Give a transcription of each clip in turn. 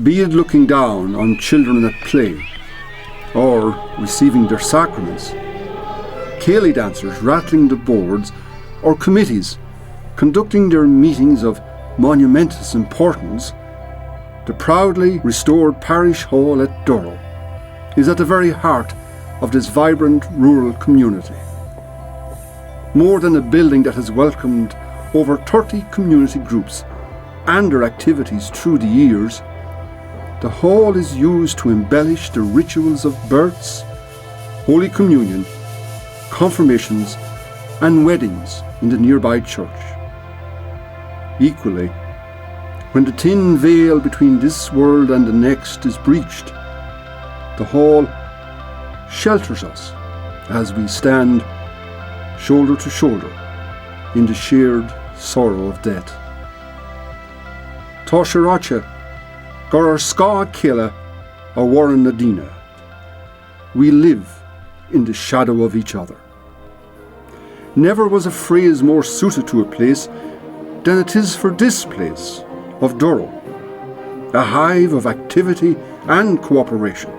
Be it looking down on children at play, or receiving their sacraments, ceilidh dancers rattling the boards, or committees conducting their meetings of monumentous importance, the proudly restored parish hall at Durrow is at the very heart of this vibrant rural community. More than a building that has welcomed over 30 community groups and their activities through the years, the hall is used to embellish the rituals of births, Holy Communion, confirmations and weddings in the nearby church. Equally, when the thin veil between this world and the next is breached, the hall shelters us as we stand shoulder to shoulder in the shared sorrow of death. Tá Sriracha, Gur Ska Killa, or Warren Nadina. We live in the shadow of each other. Never was a phrase more suited to a place than it is for this place of Durrow, a hive of activity and cooperation,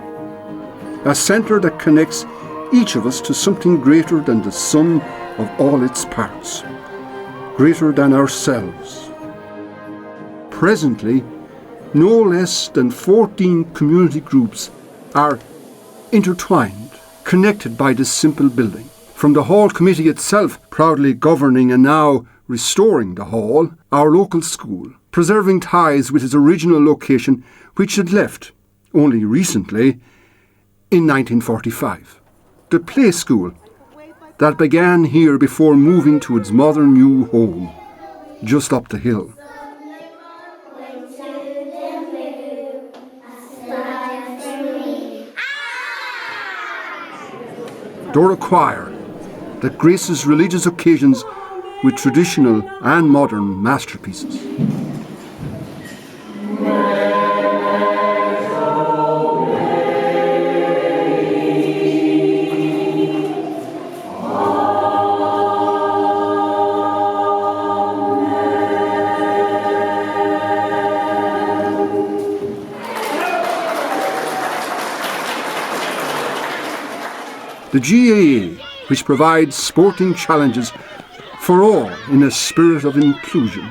a centre that connects each of us to something greater than the sum of all its parts, greater than ourselves. Presently, no less than 14 community groups are intertwined, connected by this simple building. From the Hall Committee itself, proudly governing and now restoring the hall, our local school, preserving ties with its original location, which it left only recently in 1945. The play school that began here before moving to its modern new home, just up the hill. Durrow Choir, that graces religious occasions with traditional and modern masterpieces. The GAA, which provides sporting challenges for all in a spirit of inclusion.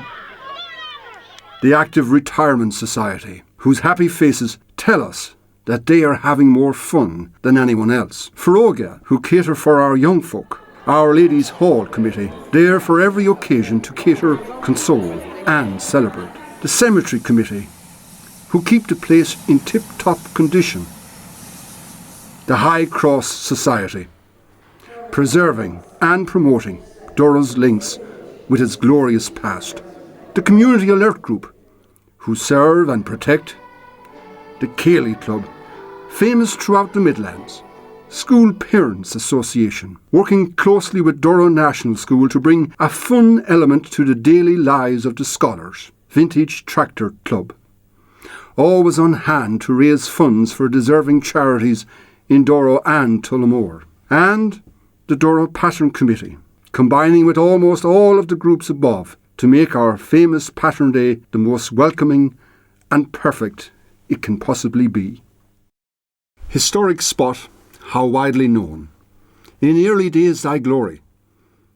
The Active Retirement Society, whose happy faces tell us that they are having more fun than anyone else. Feroga, who cater for our young folk. Our Ladies' Hall Committee, there for every occasion to cater, console and celebrate. The Cemetery Committee, who keep the place in tip-top condition. The High Cross Society, preserving and promoting Durrow's links with its glorious past. The Community Alert Group, who serve and protect. The Ceilidh Club, famous throughout the Midlands. School Parents Association, working closely with Durrow National School to bring a fun element to the daily lives of the scholars. Vintage Tractor Club, always on hand to raise funds for deserving charities in Durrow and Tullamore. And the Durrow Pattern Committee, combining with almost all of the groups above to make our famous Pattern Day the most welcoming and perfect it can possibly be. Historic spot, how widely known. In early days thy glory,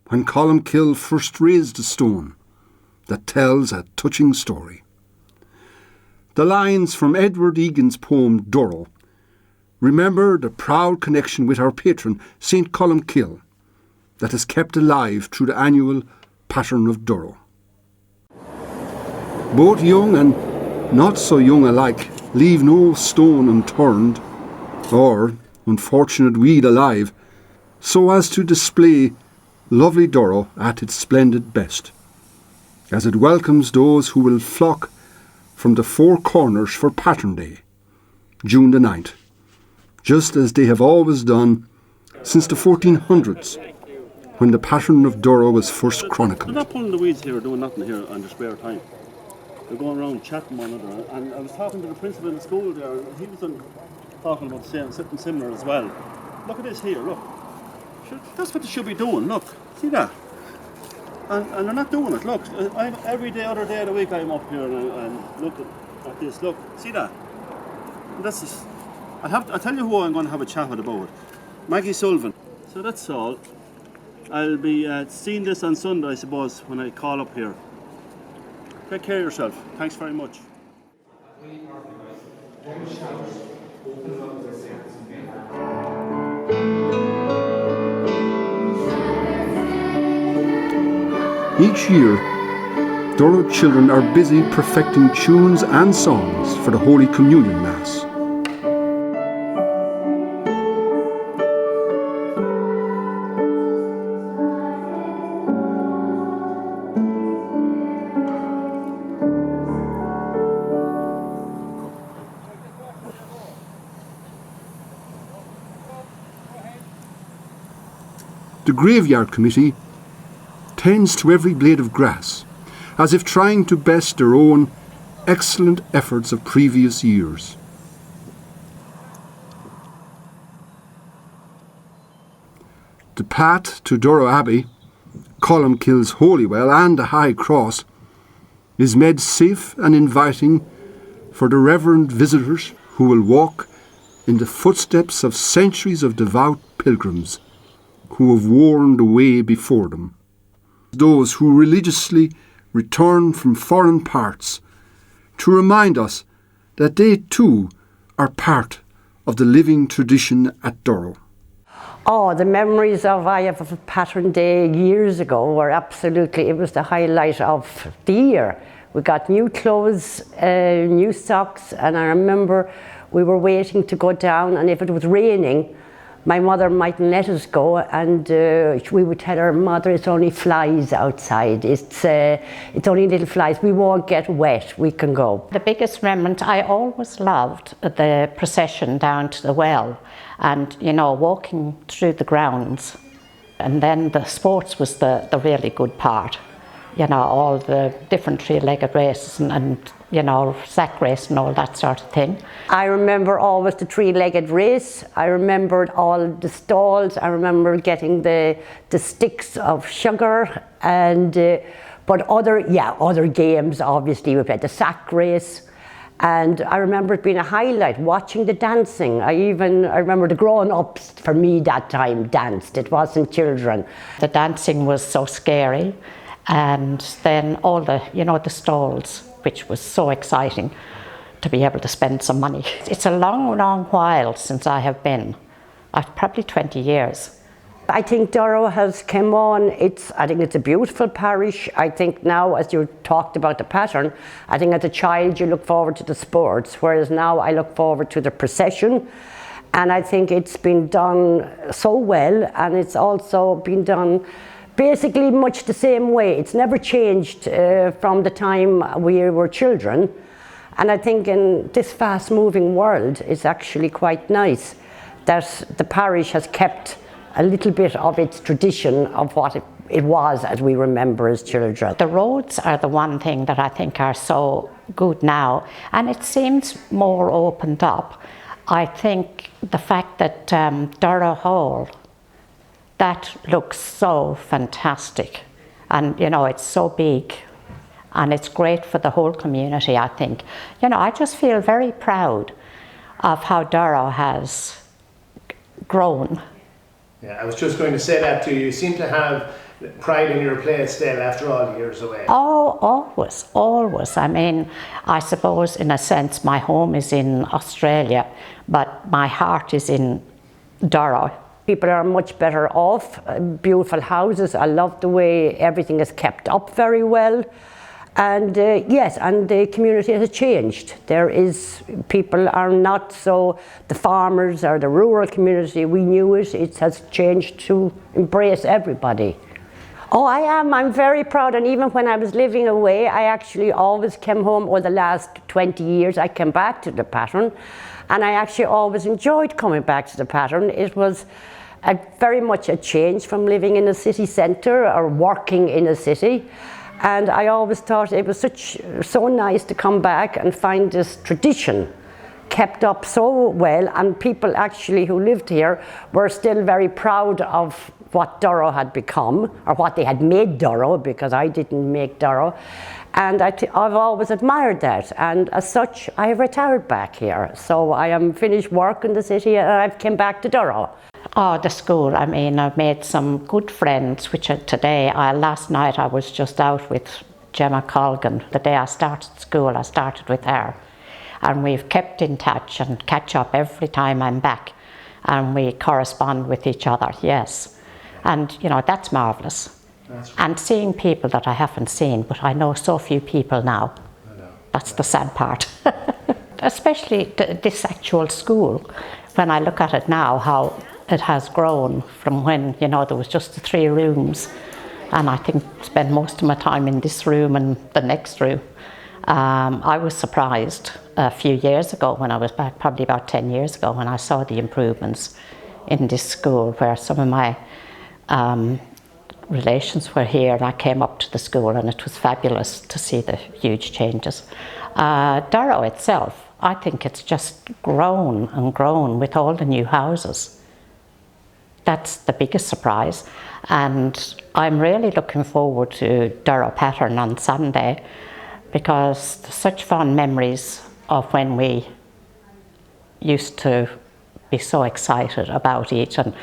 when Columkill first raised a stone that tells a touching story. The lines from Edward Egan's poem Durrow remember the proud connection with our patron, St. Columkill, that is kept alive through the annual Pattern of Durrow. Both young and not so young alike leave no stone unturned, or unfortunate weed alive, so as to display lovely Durrow at its splendid best, as it welcomes those who will flock from the four corners for Pattern Day, June the 9th. Just as they have always done since the 1400s, when the Pattern of Durrow was first chronicled. They're not pulling the weeds here or doing nothing here on their spare time. They're going around chatting one another. And I was talking to the principal in the school there, and he was talking about something similar as well. Look at this here, look. That's what they should be doing, look. See that? And they're not doing it, look. Every other day of the week I'm up here and look at this, look. See that? This is, I'll tell you who I'm going to have a chat with about it. Maggie Sullivan. So that's all. I'll be seeing this on Sunday, I suppose, when I call up here. Take care of yourself. Thanks very much. Each year, Durrow children are busy perfecting tunes and songs for the Holy Communion Mass. The graveyard committee tends to every blade of grass, as if trying to best their own excellent efforts of previous years. The path to Durrow Abbey, Columkill's Holywell and the High Cross is made safe and inviting for the reverend visitors who will walk in the footsteps of centuries of devout pilgrims who have worn the way before them. Those who religiously return from foreign parts to remind us that they too are part of the living tradition at Durrow. Oh, the memories of a Pattern Day years ago were absolutely, it was the highlight of the year. We got new clothes, new socks, and I remember we were waiting to go down, and if it was raining, my mother mightn't let us go, and we would tell her, "Mother, it's only flies outside. It's only little flies. We won't get wet. We can go." The biggest remnant, I always loved the procession down to the well, and you know, walking through the grounds, and then the sports was the really good part. You know, all the different three-legged races and you know, sack race and all that sort of thing. I remember always the three-legged race. I remembered all the stalls. I remember getting the sticks of sugar, and but other games. Obviously, we played the sack race, and I remember it being a highlight. Watching the dancing. I remember the grown-ups for me that time danced. It wasn't children. The dancing was so scary, and then all the the stalls, which was so exciting to be able to spend some money. It's a long, long while since I have been. Probably 20 years. I think Durrow has come on. I think it's a beautiful parish. I think now, as you talked about the pattern, I think as a child you look forward to the sports, whereas now I look forward to the procession. And I think it's been done so well, and it's also been done basically much the same way. It's never changed from the time we were children. And I think in this fast-moving world, it's actually quite nice that the parish has kept a little bit of its tradition of what it was as we remember as children. The roads are the one thing that I think are so good now, and it seems more opened up. I think the fact that Durrow Hall, that looks so fantastic, and you know, it's so big, and it's great for the whole community. I think, you know, I just feel very proud of how Durrow has grown. Yeah, I was just going to say that to you. You seem to have pride in your place still after all the years away. Oh, always. I mean, I suppose in a sense my home is in Australia, but my heart is in Durrow. People are much better off, beautiful houses. I love the way everything is kept up very well. And yes, and the community has changed. People are not so, the farmers or the rural community, we knew it has changed to embrace everybody. Oh, I'm very proud, and even when I was living away, I actually always came home. Over the last 20 years, I came back to the pattern, and I actually always enjoyed coming back to the pattern. It was very much a change from living in a city centre or working in a city. And I always thought it was so nice to come back and find this tradition kept up so well, and people actually who lived here were still very proud of what Durrow had become, or what they had made Durrow, because I didn't make Durrow. And I've always admired that, and as such I have retired back here. So I am finished work in the city and I've came back to Durrow. Oh, the school, I mean, I've made some good friends, which are today, last night I was just out with Gemma Colgan. The day I started school, I started with her. And we've kept in touch and catch up every time I'm back. And we correspond with each other, yes. And, you know, that's marvellous. And seeing people that I haven't seen, but I know so few people now. That's the sad part. Especially this actual school. When I look at it now, how it has grown from when, you know, there was just the 3 rooms. And I think spend most of my time in this room and the next room. I was surprised a few years ago when I was back, probably about 10 years ago, when I saw the improvements in this school, where some of my relations were here, and I came up to the school and it was fabulous to see the huge changes. Durrow itself, I think it's just grown and grown with all the new houses. That's the biggest surprise, and I'm really looking forward to Durrow Pattern on Sunday, because there's such fond memories of when we used to be so excited about it, and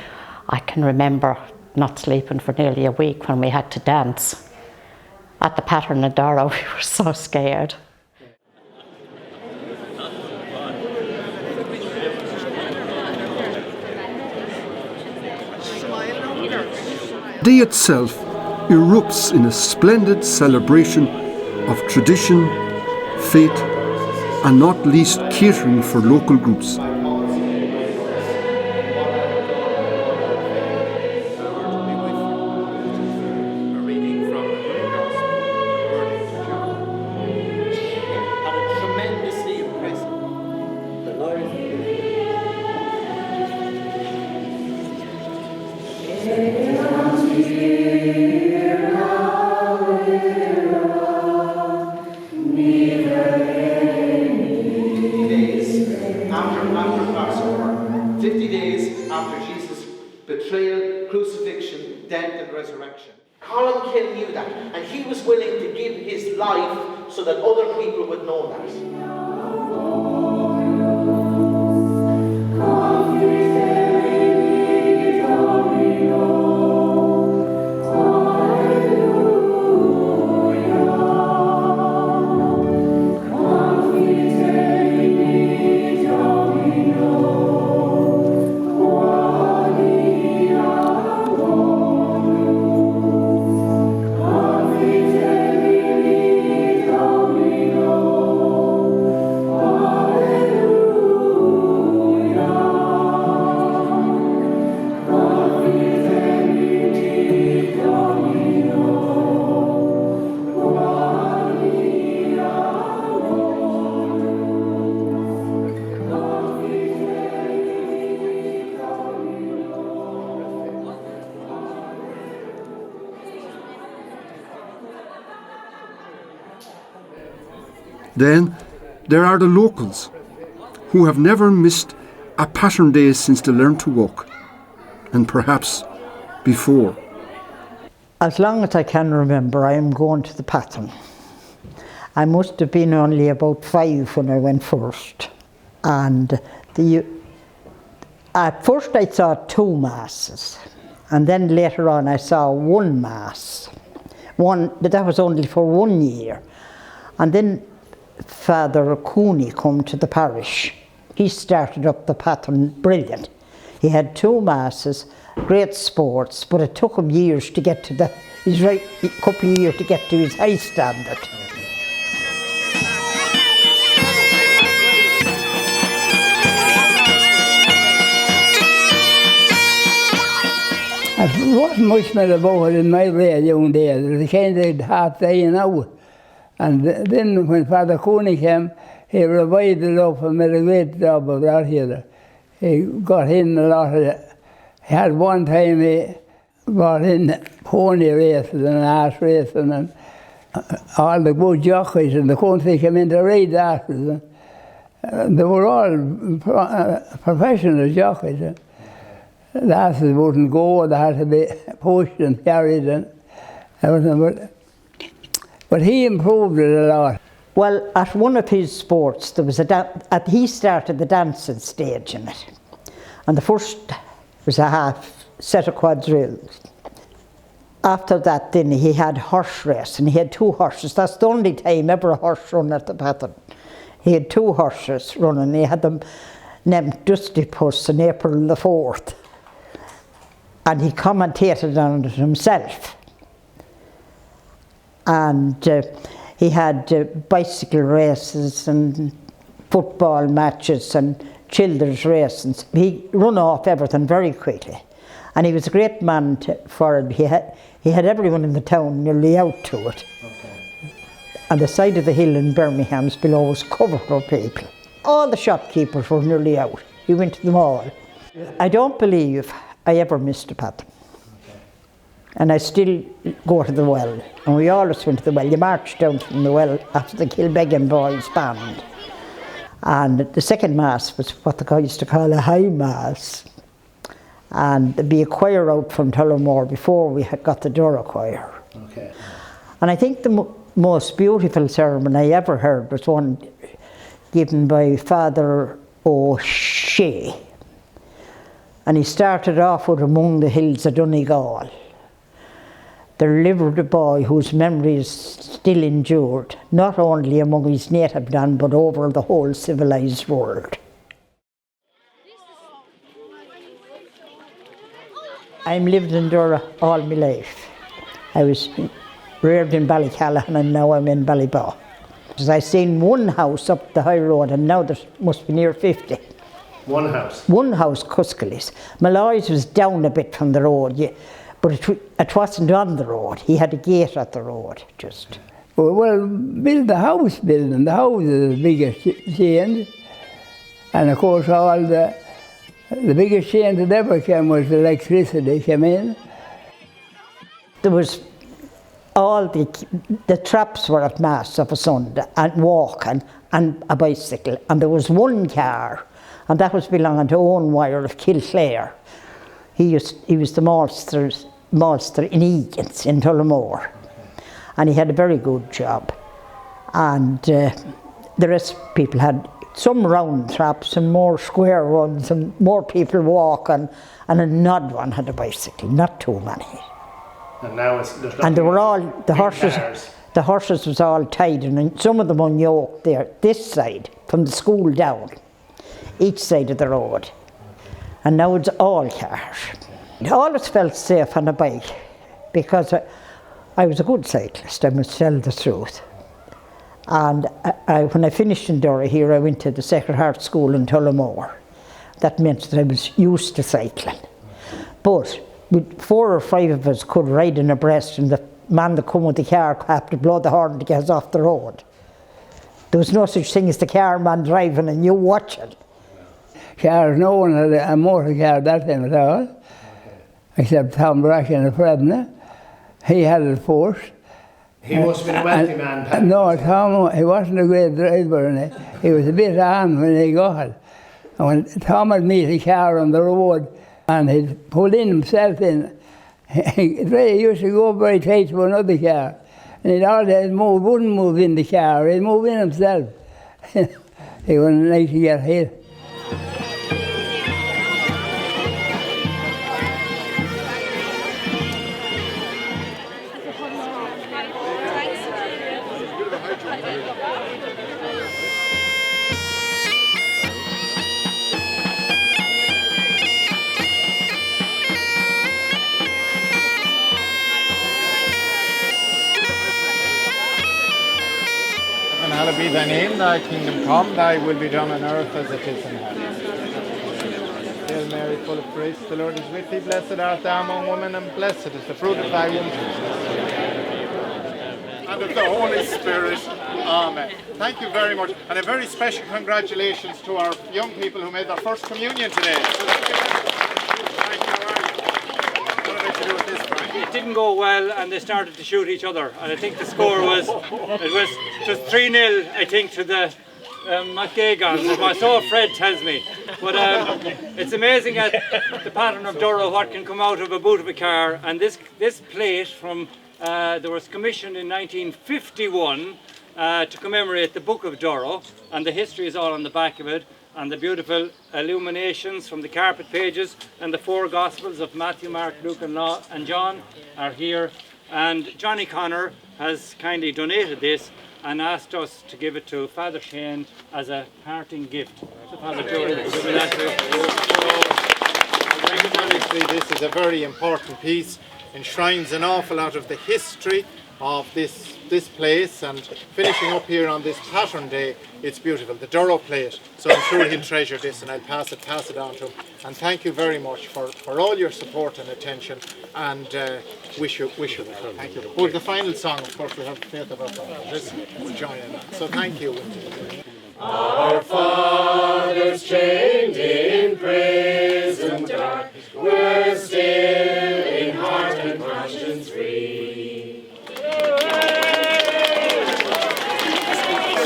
I can remember not sleeping for nearly a week when we had to dance at the Pattern in Durrow. We were so scared. The day itself erupts in a splendid celebration of tradition, faith, and not least catering for local groups. Betrayal, crucifixion, death and resurrection. Colin Kill knew that, and he was willing to give his life so that other people would know that. Then there are the locals, who have never missed a Pattern Day since they learned to walk, and perhaps before. As long as I can remember, I am going to the Pattern. I must have been only about 5 when I went first. And at first I saw 2 masses, and then later on I saw 1 mass. But that was only for 1 year. And then Father Cooney come to the parish. He started up the Pattern brilliant. He had 2 masses, great sports, but it took him years to get to a couple of years to get to his high standard. There wasn't much more about it in my radio days. It was kind of half day and out. And then when Father Cooney came, he revived it up and made a great job of that here. He got in a lot of it. He had one time he got in pony races and ass racing, and all the good jockeys in the country came in to ride asses. They were all professional jockeys. The asses wouldn't go, they had to be pushed and carried and everything. But But he improved it a lot. Well, at one of his sports, there was he started the dancing stage in it. And the first was a half set of quadrilles. After that, then he had horse race, and he had 2 horses. That's the only time ever a horse run at the pattern. He had 2 horses running. He had them named Dusty Puss on April the 4th. And he commentated on it himself. And he had bicycle races and football matches and children's races. He run off everything very quickly. And he was a great man for it. He had everyone in the town nearly out to it. Okay. And the side of the hill in Birmingham's below was covered with people. All the shopkeepers were nearly out. He went to them all. I don't believe I ever missed a pattern. Okay. And I still go to the well. And we always went to the well. You marched down from the well after the Kilbeggan boys band. And the second mass was what the guy used to call a high mass. And there'd be a choir out from Tullamore before we had got the Durrow choir. Okay. And I think the most beautiful sermon I ever heard was one given by Father O'Shea. And he started off with Among the Hills of Donegal. There lived a boy whose memory is still endured, not only among his native land, but over the whole civilised world. I'm lived in Durrow all my life. I was reared in Ballycallahan and now I'm in Ballybough. I've seen one house up the high road and now there must be near 50. One house? One house, Cuscally's. Malloy's was down a bit from the road, yeah, but it wasn't on the road. He had a gate at the road, just. Well, build the house building. The house is the biggest change. And of course all the biggest change that ever came was the electricity came in. There was all the traps were at Mass of a Sunday and walking and a bicycle, and there was one car, and that was belonging to Owen Wire of Kilclare. He was the maltster in Egan's in Tullamore, and he had a very good job. And the rest people had some round traps and more square ones and more people walking, and an odd one had a bicycle, not too many. And now and they were all, the horses was all tied, and some of them unyoked there, this side, from the school down, each side of the road. And now it's all cars. I always felt safe on a bike, because I was a good cyclist, I must tell the truth. And when I finished in Durrow here, I went to the Sacred Heart School in Tullamore. That meant that I was used to cycling. But 4 or 5 of us could ride in abreast, and the man that come with the car had to blow the horn to get us off the road. There was no such thing as the car man driving and you watching. Cars, no one had a motor car that time at all, except Tom Brack and a Fredna. He had it first. He must have been a wealthy man, Pat. No, Tom, he wasn't a great driver, and he was a bit on when he got it. And when Tom would meet a car on the road, and he'd pull in himself in, he used to go very tight to another car, and he'd always wouldn't move in the car, he'd move in himself. He wouldn't like to get hit. Hallowed be thy name, thy kingdom come, thy will be done on earth as it is in heaven. Hail Mary, full of grace, the Lord is with thee. Blessed art thou among women, and blessed is the fruit of thy womb, Jesus. And of the Holy Spirit. Amen. Thank you very much. And a very special congratulations to our young people who made their first communion today. Thank you. It didn't go well, and they started to shoot each other, and I think the score was just 3-0, I think, to the McGagans, as my son Fred tells me. But it's amazing at the pattern of Durrow what can come out of a boot of a car, and this plate from There was commissioned in 1951 to commemorate the Book of Durrow, and the history is all on the back of it, and the beautiful illuminations from the carpet pages, and the 4 Gospels of Matthew, Mark, Luke and John are here. And Johnny Connor has kindly donated this and asked us to give it to Father Shane as a parting gift. So Father Joe, Honestly, this is a very important piece, enshrines an awful lot of the history of this place, and finishing up here on this Pattern Day, it's beautiful, the Durrow plate. So I'm sure he'll treasure this, and I'll pass it on to him. And thank you very much for all your support and attention, and wish you well. Thank you. Well, the final song, of course, we have Faith of Our Fathers. We'll join in that. So thank you. Our fathers chained in prison dark were still in heart and conscience free.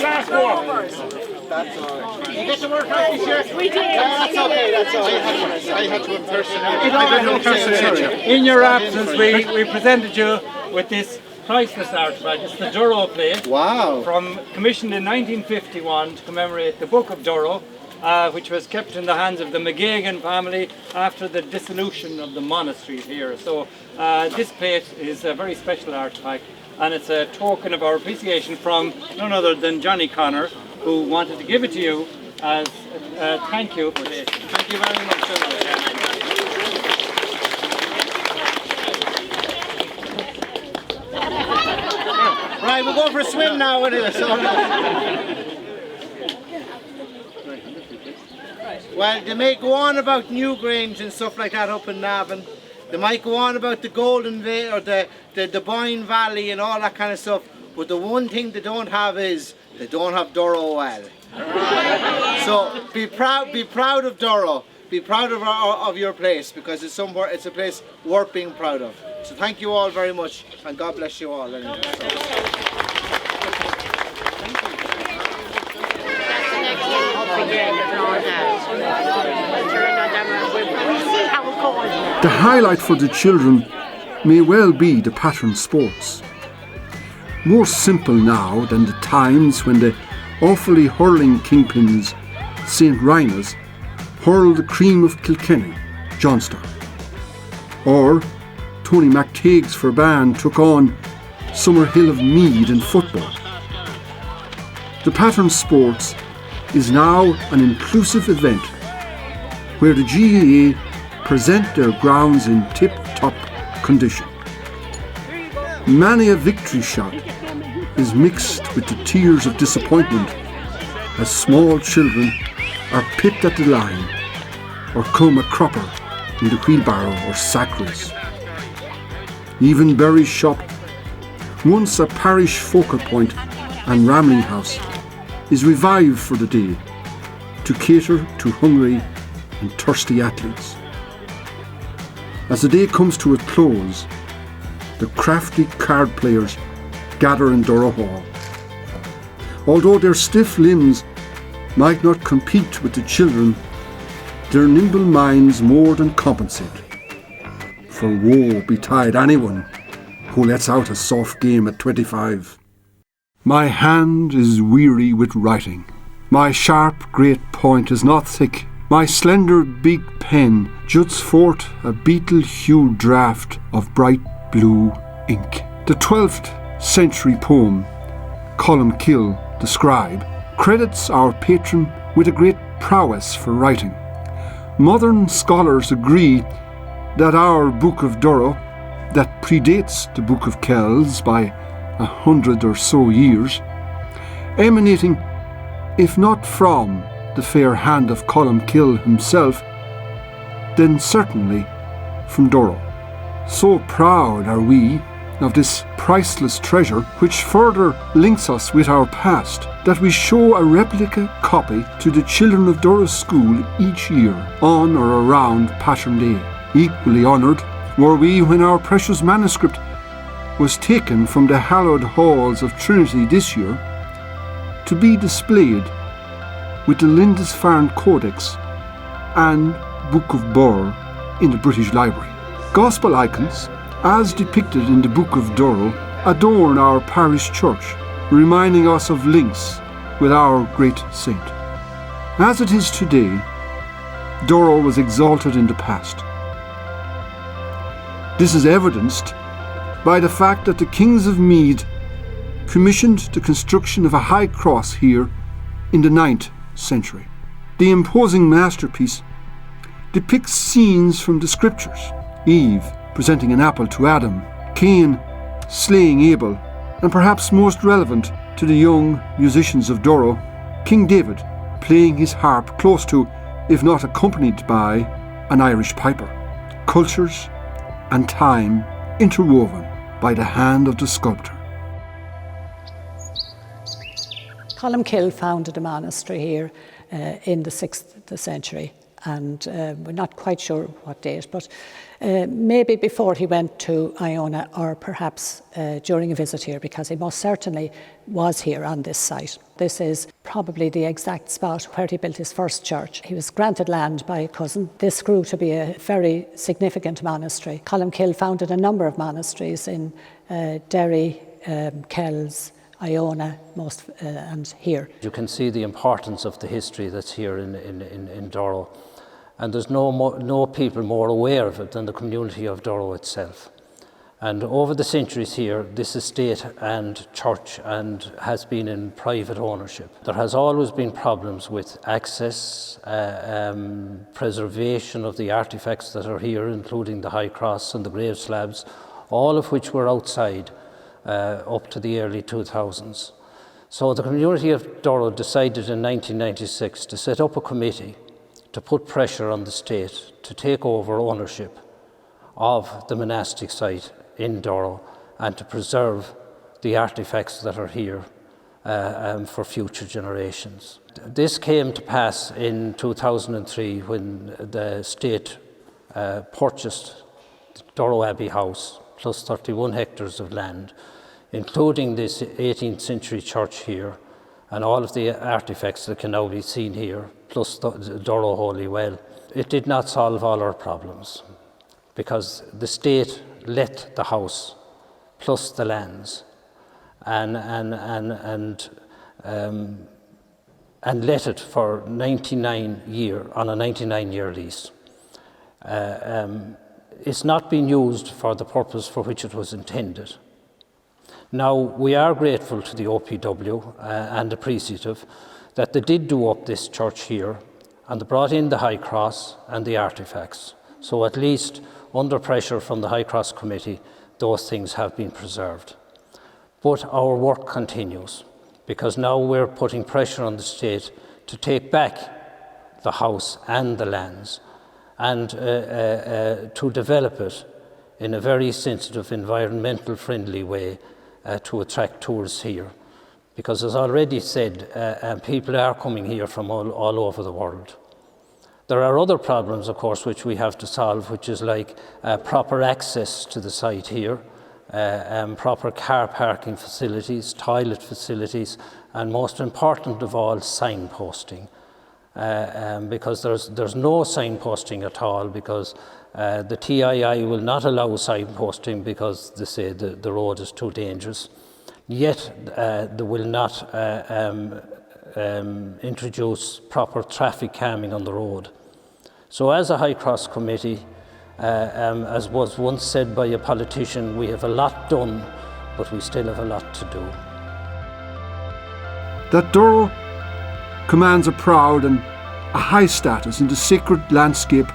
Last one. That's all right. You get to work right this year? We did. That's okay. That's all right. I had to impersonate. In your absence, we presented you with this priceless artifact. It's the Durrow plate. Wow. Commissioned in 1951 to commemorate the Book of Durrow, which was kept in the hands of the McGagan family after the dissolution of the monastery here. So this plate is a very special artifact, and it's a token of our appreciation from none other than Johnny Connor, who wanted to give it to you as a thank you for this. Thank you very much. Right, we'll go for a swim now with it. Well, they may go on about Newgrange and stuff like that up in Navan. They might go on about the Golden Vale or the Boyne Valley and all that kind of stuff. But the one thing they don't have is they don't have Durrow well. So be proud of Durrow. Be proud of your place, because it's a place worth being proud of. So thank you all very much, and God bless you all. The highlight for the children may well be the pattern sports. More simple now than the times when the awfully hurling kingpins St. Ryna's hurled the cream of Kilkenny, Johnstown. Or Tony McTague's Forban took on Summerhill of Meath in football. The pattern sports is now an inclusive event where the GAA present their grounds in tip-top condition. Many a victory shot is mixed with the tears of disappointment as small children are pipped at the line or come a cropper in the wheelbarrow or sack race. Even Berry's shop, once a parish focal point and rambling house, is revived for the day to cater to hungry and thirsty athletes. As the day comes to a close, the crafty card players gather in Durrow Hall. Although their stiff limbs might not compete with the children, their nimble minds more than compensate. For woe betide anyone who lets out a soft game at 25. My hand is weary with writing. My sharp great point is not thick. My slender big pen juts forth a beetle-hued draught of bright blue ink. The 12th century poem, Columkill the Scribe, credits our patron with a great prowess for writing. Modern scholars agree that our Book of Durrow, that predates the Book of Kells by 100 or so years, emanating, if not from the fair hand of Columkill himself, then certainly from Durrow. So proud are we of this priceless treasure, which further links us with our past, that we show a replica copy to the children of Durrow School each year on or around Pattern Day. Equally honoured were we when our precious manuscript was taken from the hallowed halls of Trinity this year to be displayed with the Lindisfarne Codex and Book of Burr in the British Library. Gospel icons as depicted in the Book of Durrow, adorn our parish church, reminding us of links with our great saint. As it is today, Durrow was exalted in the past. This is evidenced by the fact that the kings of Meath commissioned the construction of a high cross here in the 9th century. The imposing masterpiece depicts scenes from the scriptures: Eve presenting an apple to Adam, Cain slaying Abel, and perhaps most relevant to the young musicians of Durrow, King David playing his harp close to, if not accompanied by, an Irish piper. Cultures and time interwoven by the hand of the sculptor. Columkill founded a monastery here in the 6th century, and we're not quite sure what date, but maybe before he went to Iona, or perhaps during a visit here, because he most certainly was here on this site. This is probably the exact spot where he built his first church. He was granted land by a cousin. This grew to be a very significant monastery. Columkill founded a number of monasteries in Derry, Kells, Iona, and here. You can see the importance of the history that's here in Durrow, and there's no people more aware of it than the community of Durrow itself. And over the centuries here, this estate and church has been in private ownership. There has always been problems with access, preservation of the artifacts that are here, including the high cross and the grave slabs, all of which were outside up to the early 2000s. So the community of Durrow decided in 1996 to set up a committee to put pressure on the state to take over ownership of the monastic site in Durrow and to preserve the artifacts that are here for future generations. This came to pass in 2003 when the state purchased Durrow Abbey House plus 31 hectares of land, including this 18th century church here and all of the artifacts that can now be seen here, plus the Durrow Holy Well. It did not solve all our problems because the state let the house plus the lands and let it for 99 years on a 99-year lease. It's not been used for the purpose for which it was intended. Now, we are grateful to the OPW and appreciative that they did do up this church here and they brought in the High Cross and the artifacts. So at least under pressure from the High Cross Committee, those things have been preserved. But our work continues because now we're putting pressure on the state to take back the house and the lands and to develop it in a very sensitive, environmental friendly way to attract tourists here. Because as already said, people are coming here from all over the world. There are other problems, of course, which we have to solve, which is like proper access to the site here, proper car parking facilities, toilet facilities, and most important of all, signposting. Because there's no signposting at all, because the TII will not allow signposting because they say the road is too dangerous. Yet they will not introduce proper traffic calming on the road. So as a High Cross Committee, as was once said by a politician, we have a lot done, but we still have a lot to do. That Durrow commands a proud and a high status in the sacred landscape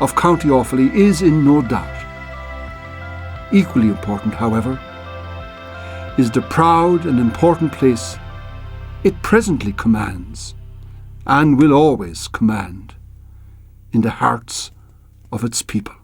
of County Offaly is in no doubt. Equally important, however, is the proud and important place it presently commands and will always command in the hearts of its people.